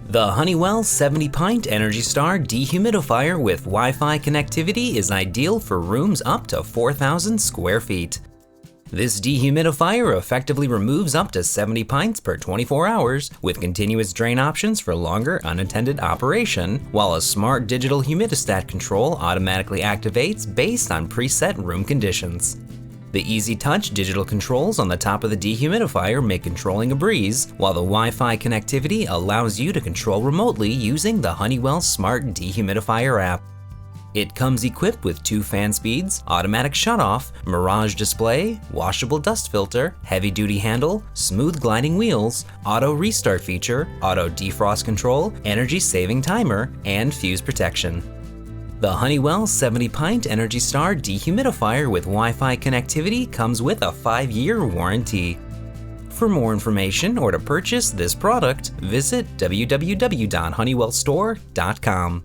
The Honeywell 70-pint Energy Star dehumidifier with Wi-Fi connectivity is ideal for rooms up to 4,000 square feet. This dehumidifier effectively removes up to 70 pints per 24 hours with continuous drain options for longer unattended operation, while a smart digital humidistat control automatically activates based on preset room conditions. The easy-touch digital controls on the top of the dehumidifier make controlling a breeze, while the Wi-Fi connectivity allows you to control remotely using the Honeywell Smart Dehumidifier app. It comes equipped with 2 fan speeds, automatic shutoff, Mirage display, washable dust filter, heavy-duty handle, smooth gliding wheels, auto restart feature, auto defrost control, energy-saving timer, and fuse protection. The Honeywell 70-pint Energy Star dehumidifier with Wi-Fi connectivity comes with a 5-year warranty. For more information or to purchase this product, visit www.honeywellstore.com.